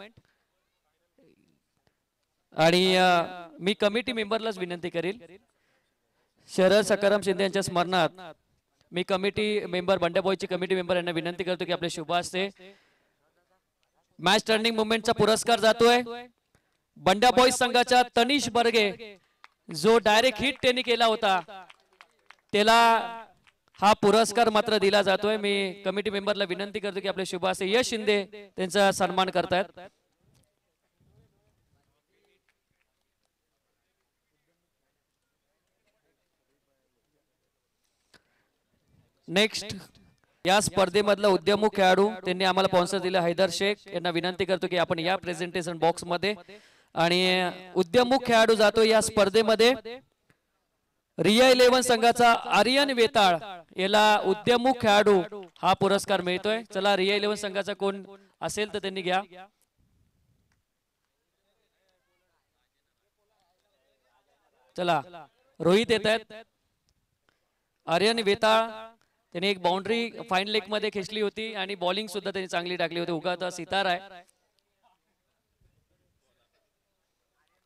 आणि मी कमिटी मेंबरलाच विनंती करील, शरद सकाराम शिंदे यांच्या स्मरणार्थ मी कमिटी मेंबर बंड्या बॉयची कमिटी मेंबर यांना विनंती करतो की आपले शुभ हस्ते मॅच टर्निंग मुवमेंटचा पुरस्कार जातोय बंड्या बॉयज संघाच्या तनिष बर्गे, जो डायरेक्ट हिट त्यांनी केला होता, त्याला हा पुरस्कार मात्र दिला जातोय. मी कमिटी मेंबरला विनंती करतो की आपले शुभ हस्ते यश शिंदे त्यांचा सन्मान करतायत. नेक्स्ट या स्पर्धेमधला उद्यमूक खेळाडू त्यांनी आम्हाला स्पॉन्सर दिले हैदर शेख यांना विनंती करतो की आपण या प्रेझेंटेशन बॉक्स मध्ये. आणि उद्यमूक खेळाडू जातो या स्पर्धेमध्ये रिया 11 संघाचा आर्यन वेताळ याला उद्यमूक खेळाडू हा पुरस्कार मिळतोय. चला रिया 11 संघाचा कोण असेल तर त्यांनी घ्या. चला रोहित येत आहेत. आर्यन वेताळ त्यांनी एक बाउंड्री फाईन लेग मध्ये खेचली होती आणि बॉलिंग सुद्धा त्यांनी चांगली टाकली होती. उगाता सितार आहे.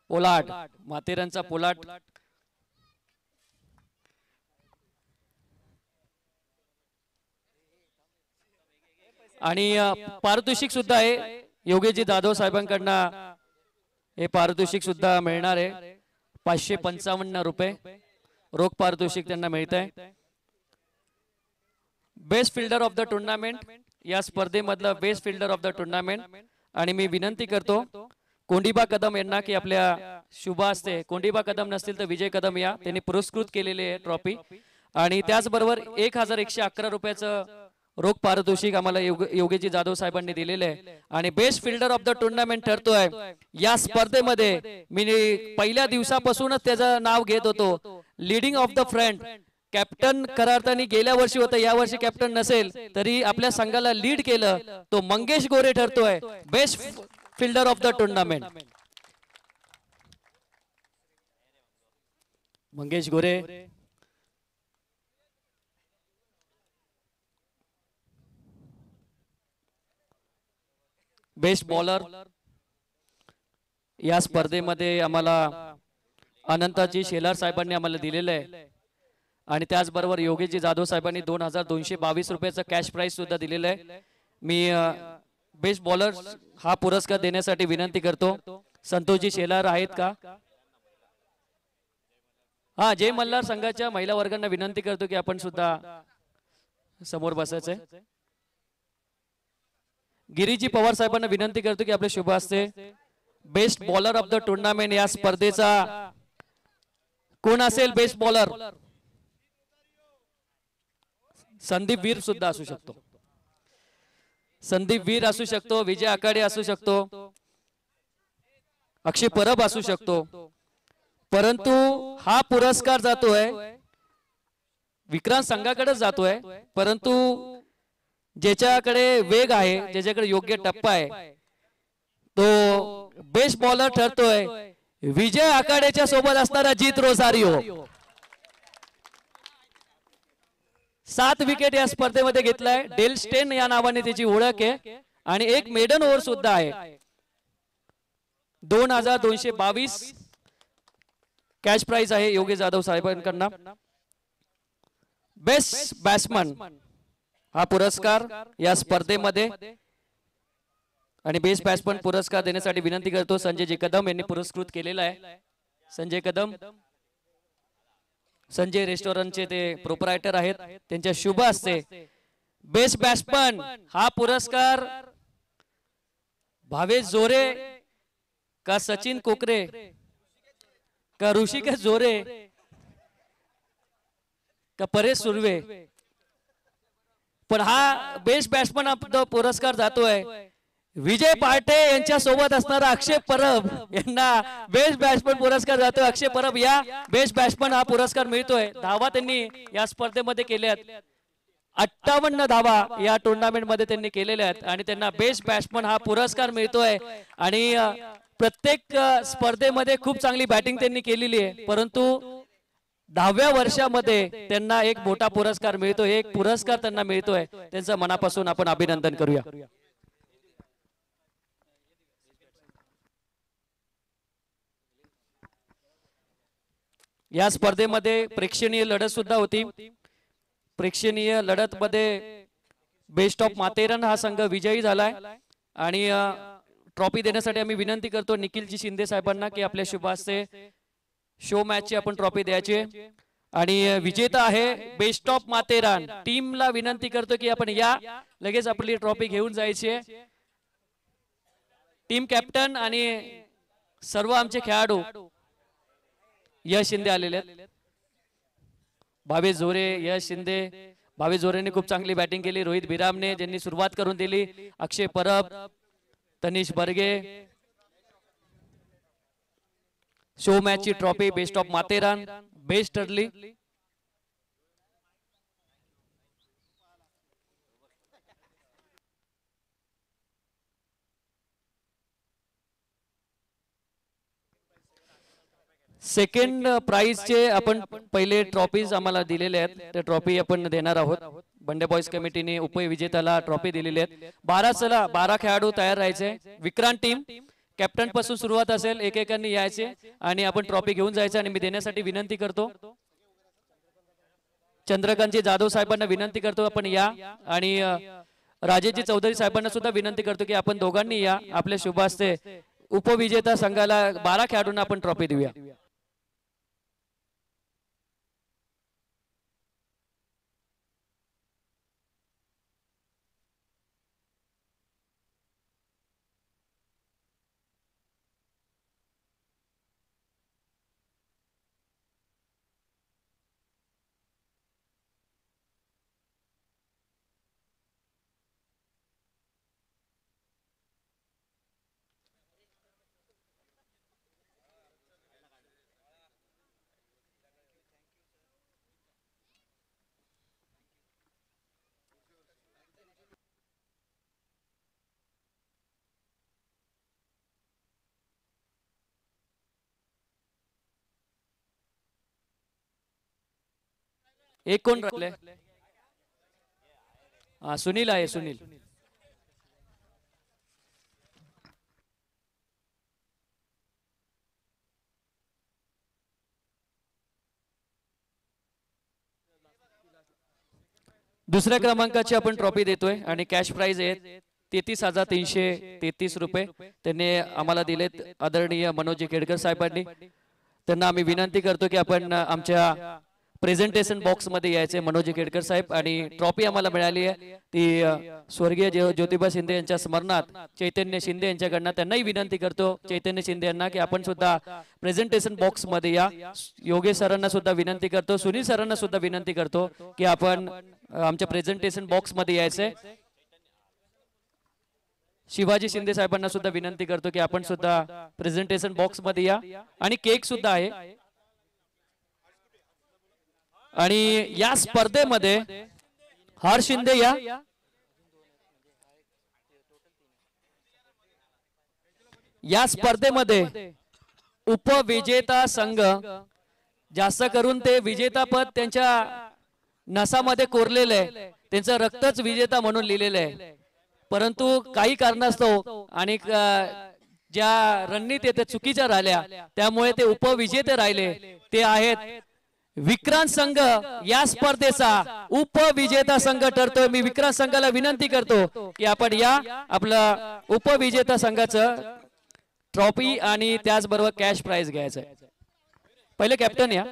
पोलाट माथेरानचा पोलाट. आणि पारितोषिक सुद्धा आहे योगेशजी जाधव साहेबांकडनं हे पारितोषिक सुद्धा मिळणार आहे. 555 रुपये रोख पारितोषिक त्यांना मिळत आहे. Best fielder of the tournament या स्पर्धेमधला best fielder of the tournament. आणि मी विनंती करतो कोंडीबा कदम यांना की आपल्या शुभ हस्ते, कोंडीबा कदम नसतील तर विजय कदम या, त्यांनी पुरस्कृत केलेले आहे ट्रॉफी. आणि त्याचबरोबर 1111 रुपयाचं रोख पारितोषिक आम्हाला योगेशजी जाधव साहेबांनी दिलेले आहे. आणि best fielder of the tournament ठरतोय या स्पर्धेमध्ये. मी पहिल्या दिवसापासूनच त्याचं नाव घेत होतो, leading of the front. Captain खऱ्या अर्थाने गेल्या वर्षी होतं, या वर्षी कॅप्टन नसेल तरी आपल्या संघाला लीड केलं, तो मंगेश गोरे ठरतोय best fielder of the tournament. Mangesh Gore. Best bowler या स्पर्धेमध्ये आम्हाला अनंताजी शेलार साहेबांनी आम्हाला दिलेलं आहे. आणि त्याचबरोबर योगेशजी जाधव साहेबांनी 2222 रुपयाचा कॅश प्राइज सुद्धा दिलेला आहे. मी बेस्ट बॉलर हा पुरस्कार देण्यासाठी विनंती करतो. संतोषजी शेलार आहेत का? हा, जय मल्हार संघाच्या महिला वर्गांना विनंती करतो की आपण सुद्धा समोर बसायचंय. गिरीजी पवार साहेबांना विनंती करतो की आपले शुभ हस्ते best bowler of the tournament या स्पर्धेचा कोण असेल बेस्ट बॉलर. संदीप वीर सुद्धा असू शकतो. संदीप वीर असू शकतो, विजय आखाडे असू शकतो, अक्षय परब असू शकतो, परंतु हा पुरस्कार जातोय विक्रांत संघाकडे जातोय, परंतु ज्याच्याकडे वेग आहे, ज्याच्याकडे योग्य टप्पा आहे, तो बेस्ट बॉलर ठरतोय विजय आखाडेच्या सोबत असणारा जीत रोसारियो. 7 विकेट या स्पर्धेमध्ये घेतलाय. डेल स्टेन या नावाने त्याची ओळख आहे आणि एक मेडन ओव्हर सुद्धा आहे. 2222 कॅश प्राइज आहे योगेश जाधव साहेबांकडनं. बेस्ट बॅट्समन हा पुरस्कार या स्पर्धेमध्ये आणि बेस्ट बॅट्समन पुरस्कार देण्यासाठी विनंती करतो संजय कदम यांनी पुरस्कृत केलेला आहे. संजय कदम संजय रेस्टॉरंटचे ते प्रोप्रायटर आहेत, त्यांच्या शुभ हस्ते बेस्ट बॅट्समन हा पुरस्कार भावेश जोरे का सचिन कोकरे का ऋषिकेश जोरे का परेश सुर्वे, पण हा बेस्ट बॅट्समन पुरस्कार जातोय विजय पार्टे यांच्या सोबत असणारा अक्षय परब यांना बेस्ट बॅट्समन पुरस्कार जातोय. अक्षय परब या बेस्ट बॅट्समन हा पुरस्कार मिळतोय. धावा त्यांनी या स्पर्धेमध्ये केल्यात, 58 धावा या टुर्नामेंट मध्ये त्यांनी केलेल्या आहेत आणि त्यांना बेस्ट बॅट्समन हा पुरस्कार मिळतोय. आणि प्रत्येक स्पर्धेमध्ये खूप चांगली बॅटिंग त्यांनी केलेली आहे, परंतु 10व्या वर्षामध्ये त्यांना एक मोठा पुरस्कार मिळतोय, एक पुरस्कार त्यांना मिळतोय. त्यांचं मनापासून आपण अभिनंदन करूया. या स्पर्धेमध्ये प्रेक्षणीय लढत सुद्धा होती. प्रेक्षणीय लढत मध्ये बेस्ट ऑफ माथेरन हा संघ विजयी झालाय आणि ट्रॉफी देण्यासाठी आम्ही विनंती करतो निखिलजी शिंदे साहेबांना की आपल्या शुभ हस्ते शो मॅच ची आपण ट्रॉफी द्यायची. आणि विजेता आहे बेस्ट ऑफ माथेरान. टीमला विनंती करतो की आपण या लगेच आपली ट्रॉफी घेऊन जायची आहे. टीम कॅप्टन आणि सर्व आमचे खेळाडू यश शिंदे आलेले आहेत. भावेश जोरे, यश शिंदे, भावेश जोरेने खूप चांगली बॅटिंग केली. रोहित बिरामने ज्यांनी सुरुवात करून दिली. अक्षय परब, तनिष बर्गे. शो मॅच ची trophy best of Matheran best ठरली. सेकंड प्राइजचे आपण पहिले ट्रॉफीज आम्हाला दिलेले आहेत, त्या ट्रॉफी आपण देणार आहोत. बंडे बॉयज कमिटीने उपविजेत्याला ट्रॉफी दिलेली आहेत. 12 खेळाडू तयार राहायचे. विक्रांत टीम कॅप्टन पासून सुरुवात असेल, एकेकांनी यायचे आणि आपण ट्रॉफी घेऊन जायचं. आणि मी देण्यासाठी विनंती करतो चंद्रकांतजी जाधव साहेबांना विनंती करतो आपण या, आणि राजेशजी चौधरी साहेबांना सुद्धा विनंती करतो की आपण दोघांनी या. आपल्या शुभ हस्ते उपविजेता संघाला 12 खेळाडूंना आपण ट्रॉफी देऊया. एक कोण राहिले? सुनील आहे. सुनील दुसऱ्या क्रमांकाची आपण ट्रॉफी देतोय आणि कॅश प्राइज आहे 33,333 रुपये त्यांनी आम्हाला दिलेत आदरणीय मनोज खेडकर साहेबांनी. त्यांना आम्ही विनंती करतो की आपण आमच्या प्रेझेंटेशन बॉक्स मध्ये यायचे मनोज खेडकर साहेब. आणि ट्रॉफी आम्हाला मिळाली आहे ती स्वर्गीय ज्योतिबा शिंदे यांच्या स्मरणार्थ चैतन्य शिंदे यांच्याकडनं. त्यांनाही विनंती करतो चैतन्य शिंदे यांना की आपण सुद्धा प्रेझेंटेशन बॉक्स मध्ये या. योगेश सरांना सुद्धा विनंती करतो, सुनील सरांना सुद्धा विनंती करतो की आपण आमच्या प्रेझेंटेशन बॉक्स मध्ये यायचंय. शिवाजी शिंदे साहेबांना सुद्धा विनंती करतो की आपण सुद्धा प्रेझेंटेशन बॉक्स मध्ये या आणि केक सुद्धा आहे. आणि या स्पर्धेमध्ये हर्ष शिंदे या. या स्पर्धेमध्ये उपविजेता संघ जास्त करून ते विजेतापद त्यांच्या नसामध्ये कोरलेलं आहे, त्यांचं रक्तच विजेता म्हणून लिहिलेलं आहे. परंतु काही कारणास्तव आणि ज्या रणनीती त्या चुकीच्या राहिल्या त्यामुळे ते उपविजेते राहिले. ते आहेत विक्रांत संघ. या स्पर्धेचा उपविजेता संघ ठरतोय. मी विक्रांत संघाला विनंती करतो की आपण या आपलं उपविजेता संघाचं ट्रॉफी आणि त्याचबरोबर कॅश प्राइज घ्यायचं आहे. पहिले कॅप्टन या.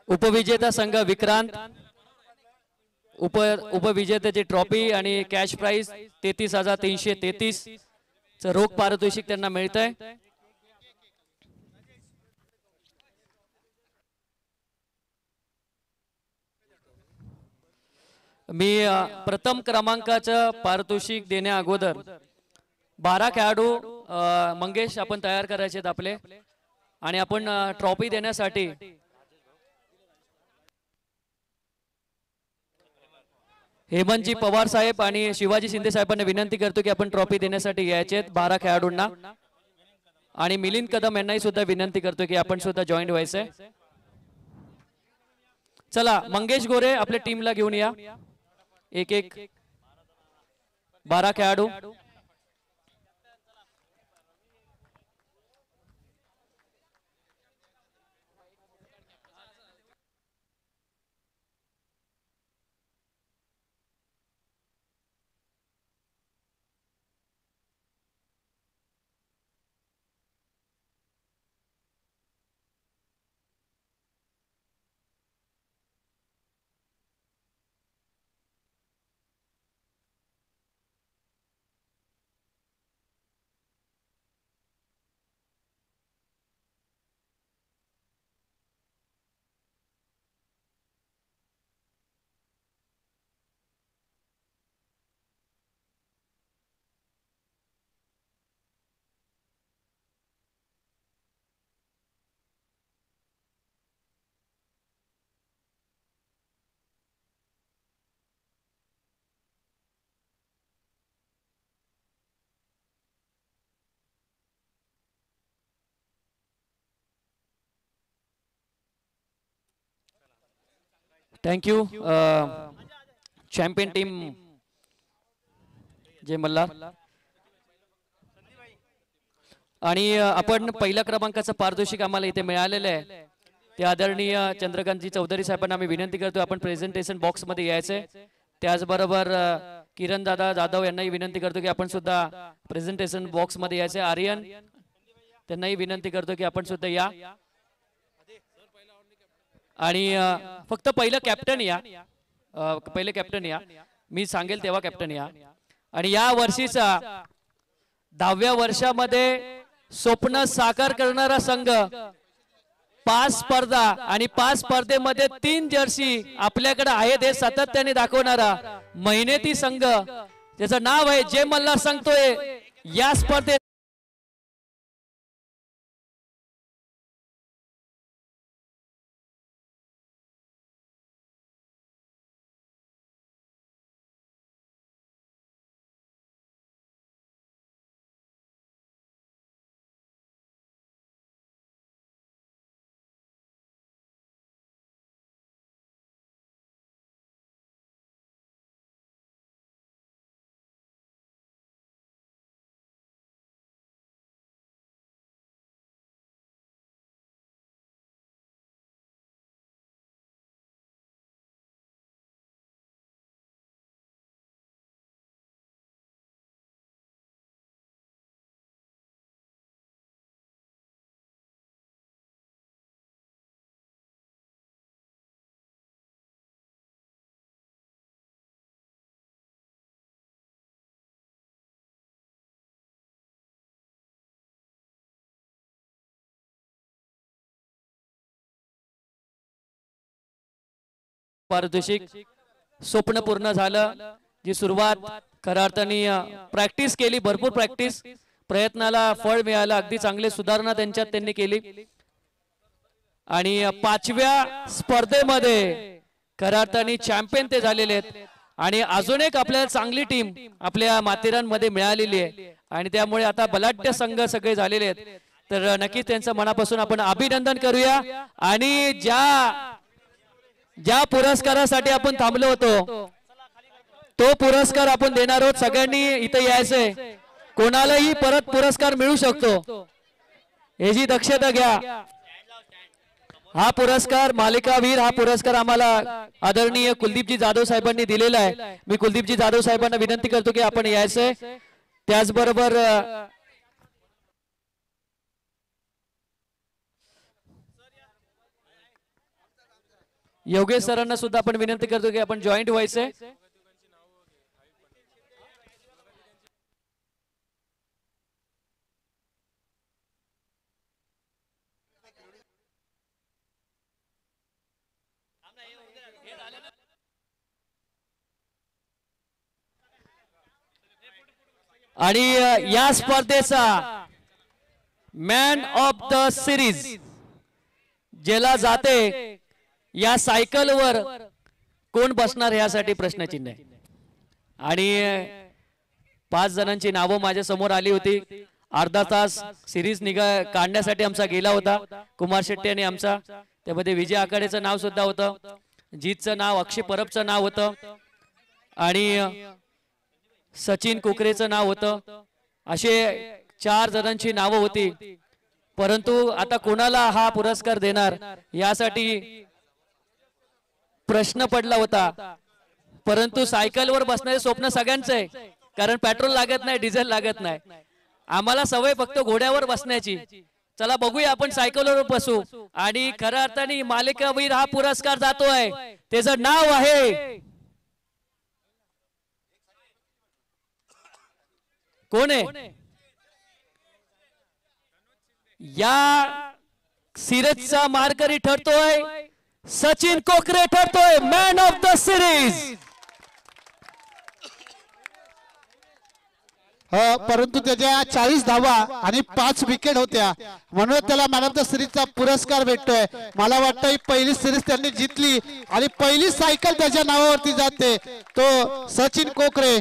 उपविजेता संघ विक्रांत. उपविजेत्याची ट्रॉफी आणि कॅश प्राइज 33,333 च रोख पारितोषिक त्यांना मिळतंय. मी प्रथम क्रमांकाचं पारितोषिक देण्या अगोदर 12 खेळाडू मंगेश आपण तयार करायचे आहेत आपले. आणि आपण ट्रॉफी देण्यासाठी हेमंतजी पवार साहेब आणि शिवाजी शिंदे साहेबांना विनंती करतो की आपण ट्रॉफी देण्यासाठी यायचे आहेत 12 खेळाडूंना. आणि मिलिंद कदम यांनाही सुद्धा विनंती करतो की आपण सुद्धा जॉईन व्हायचंय. चला मंगेश गोरे आपल्या टीमला घेऊन या. एक 12 खेळाडू. थँक्यू. चॅम्पियन टीम जय मल्हार. आणि आपण पहिल्या क्रमांकाचं पारितोषिक आम्हाला इथे मिळालेलं आहे. ते आदरणीय चंद्रकांतजी चौधरी साहेबांना आम्ही विनंती करतो आपण प्रेझेंटेशन बॉक्स मध्ये यायचंय. त्याचबरोबर किरण दादा जाधव यांनाही विनंती करतो की आपण सुद्धा प्रेझेंटेशन बॉक्स मध्ये यायचंय. आर्यन त्यांनाही विनंती करतो की आपण सुद्धा या. आणि फक्त पहिलं कॅप्टन या. पहिले कॅप्टन या. मी सांगेल तेव्हा कॅप्टन या. आणि या वर्षीचा 10व्या वर्षामध्ये स्वप्न साकार करणारा संघ 5 स्पर्धा आणि 5 स्पर्धेमध्ये 3 जर्सी आपल्याकडे आहेत हे सातत्याने दाखवणारा मेहनती संघ त्याचं नाव आहे जय मल्हार सांगतोय या स्पर्धेत पारितोषिक स्वप्न पूर्ण झालं. जी सुरुवात खऱ्या अर्थाने प्रॅक्टिस केली, भरपूर प्रॅक्टिस, प्रयत्नाला फळ मिळालं. अगदी चांगले सुधारणा त्यांच्यात त्यांनी केली आणि 5व्या स्पर्धेमध्ये खऱ्या अर्थाने चॅम्पियन ते झालेले आहेत. आणि अजून एक आपल्याला चांगली टीम आपल्या माथेरानमध्ये मिळालेली आहे आणि त्यामुळे आता बलाढ्य संघ सगळे झालेले आहेत. तर नक्कीच त्यांचं मनापासून आपण अभिनंदन करूया. आणि ज्या पुरस्कारासाठी आपण थांबलो होतो तो पुरस्कार आपण देणार आहोत. सगळ्यांनी इथे यायचंय, कोणालाही परत पुरस्कार मिळू शकतो याची दक्षता घ्या. हा पुरस्कार मालिकावीर, हा पुरस्कार आम्हाला आदरणीय कुलदीपजी जाधव साहेबांनी दिलेला आहे. मी कुलदीपजी जाधव साहेबांना विनंती करतो की आपण यायचंय. त्याचबरोबर योगेश सरांना सुद्धा आपण विनंती करतो की आपण जॉईंट व्हायचंय. आणि या स्पर्धेचा मॅन ऑफ द सिरीज ज्याला जाते, या सायकलवर कोण बसणार यासाठी प्रश्नचिन्ह आहे. आणि 5 जणांची नावं माझ्या समोर आली होती. अर्धा तास सिरीज काढण्यासाठी आमचा गेला होता कुमार शेट्टी आणि आमचा. त्यामध्ये विजय आखाडेचं नाव सुद्धा होतं, जीतचं नाव, अक्षय परबचं नाव होतं आणि सचिन कोकरेचं नाव होतं. असे 4 जणांची नावं होती. परंतु आता कोणाला हा पुरस्कार देणार यासाठी प्रश्न पडला होता. परंतु सायकलवर बसणारे स्वप्न सगळ्यांचं आहे, कारण पेट्रोल लागत नाही, डिझेल लागत नाही. आम्हाला सवय फक्त घोड्यावर बसण्याची. चला बघूया आपण सायकलवर बसू. आणि खऱ्या अर्थाने मालिकावीर हा पुरस्कार जातोय, त्याचं नाव आहे, कोण आहे या सिरीजचा मार्करी ठरतोय, सचिन कोकरे ठरतोय मॅन ऑफ द सिरीज. परंतु त्याच्या 40 धावा आणि 5 विकेट होत्या, म्हणून त्याला मॅन ऑफ द सिरीजचा पुरस्कार भेटतोय. मला वाटतं ही पहिली सिरीज त्यांनी जिंकली आणि पहिली सायकल त्याच्या नावावरती जाते, तो सचिन कोकरे.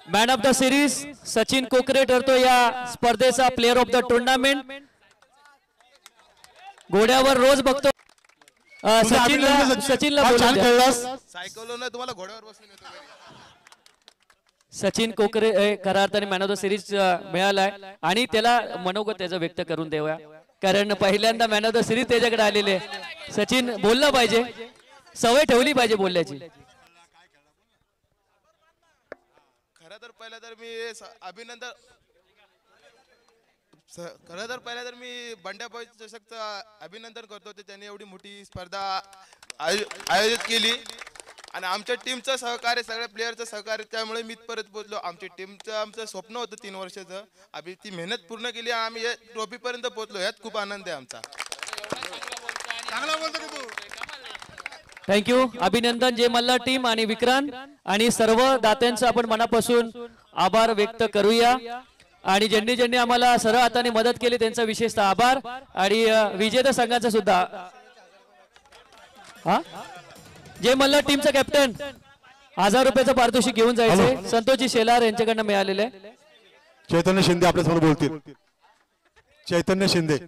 Man of the series Sachin कोकरे ठरतो या स्पर्धेचा प्लेअर ऑफ द टुर्नामेंट. घोड्यावर रोज बघतो सचिनला सचिन कोकरे खऱ्या अर्थाने मॅन ऑफ द सिरीज मिळालाय आणि त्याला मनोगत त्याचं व्यक्त करून देऊया, कारण पहिल्यांदा मॅन ऑफ द सिरीज त्याच्याकडे आलेले. सचिन बोललं पाहिजे, सवय ठेवली पाहिजे बोलण्याची. पहिला तर मी बंड्या बॉयज चषकचं अभिनंदन करतो. त्यांनी एवढी मोठी स्पर्धा आयोजित केली आणि आमच्या टीमचं सहकार्य, सगळ्या प्लेयरचं सहकार्य, त्यामुळे मी परत पोहोचलो. आमच्या टीमचं आमचं स्वप्न होतं 3 वर्षाचं, आम्ही ती मेहनत पूर्ण केली आणि आम्ही या ट्रॉफीपर्यंत पोहोचलो. यात खूप आनंद आहे आमचा. थँक्यू, अभिनंदन जय मल्हार टीम आणि विक्रांत आणि सर्व दात्यांचं आपण मनापासून आभार व्यक्त करूया. आणि ज्यांनी ज्यांनी आम्हाला सरळ हाताने मदत केली त्यांचा विशेषतः आभार. आणि विजेता संघाचा सुद्धा हा जय मल्हार टीमचा कॅप्टन 1000 रुपयाचं पारितोषिक घेऊन जायचे संतोषजी शेलार यांच्याकडनं मिळालेले. चैतन्य शिंदे आपल्या समोर बोलतील. चैतन्य शिंदे.